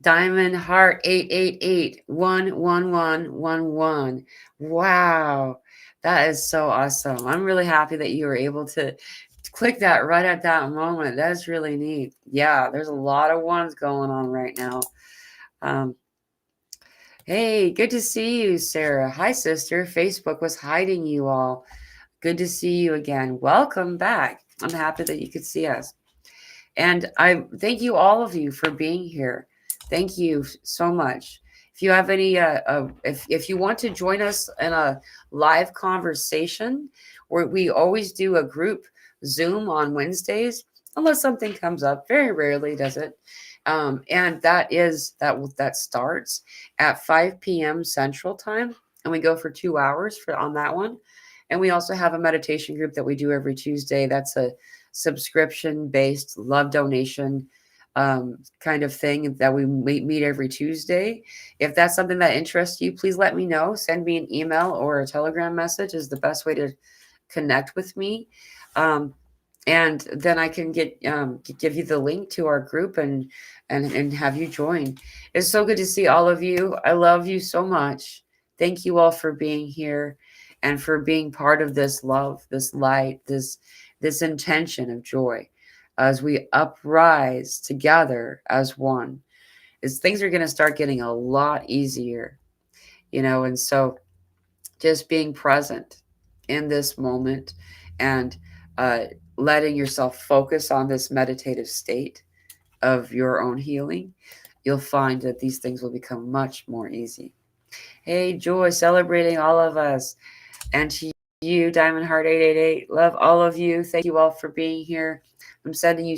Diamond Heart 888 11111. Wow, that is so awesome. I'm really happy that you were able to click that right at that moment. That's really neat. Yeah, there's a lot of ones going on right now. Um, hey, good to see you, Sarah. Hi, sister. Facebook was hiding you all. Good to see you again. Welcome back. I'm happy that you could see us. And I thank you, all of you, for being here. Thank you so much. If you have any, if you want to join us in a live conversation, where we always do a group Zoom on Wednesdays, unless something comes up. Very rarely does it. And that starts at 5 p.m. Central Time, and we go for 2 hours on that one. And we also have a meditation group that we do every Tuesday. That's a subscription based love donation kind of thing that we meet every Tuesday. If that's something that interests you, please let me know. Send me an email or a Telegram message is the best way to connect with me. And then I can give you the link to our group and have you join. It's so good to see all of you. I love you so much. Thank you all for being here and for being part of this love, this light, this intention of joy as we uprise together as one. Is things are going to start getting a lot easier, you know. And so just being present in this moment and uh, letting yourself focus on this meditative state of your own healing, you'll find that these things will become much more easy. Hey, Joy, celebrating all of us. And to you, Diamond Heart 888, love all of you. Thank you all for being here. I'm sending you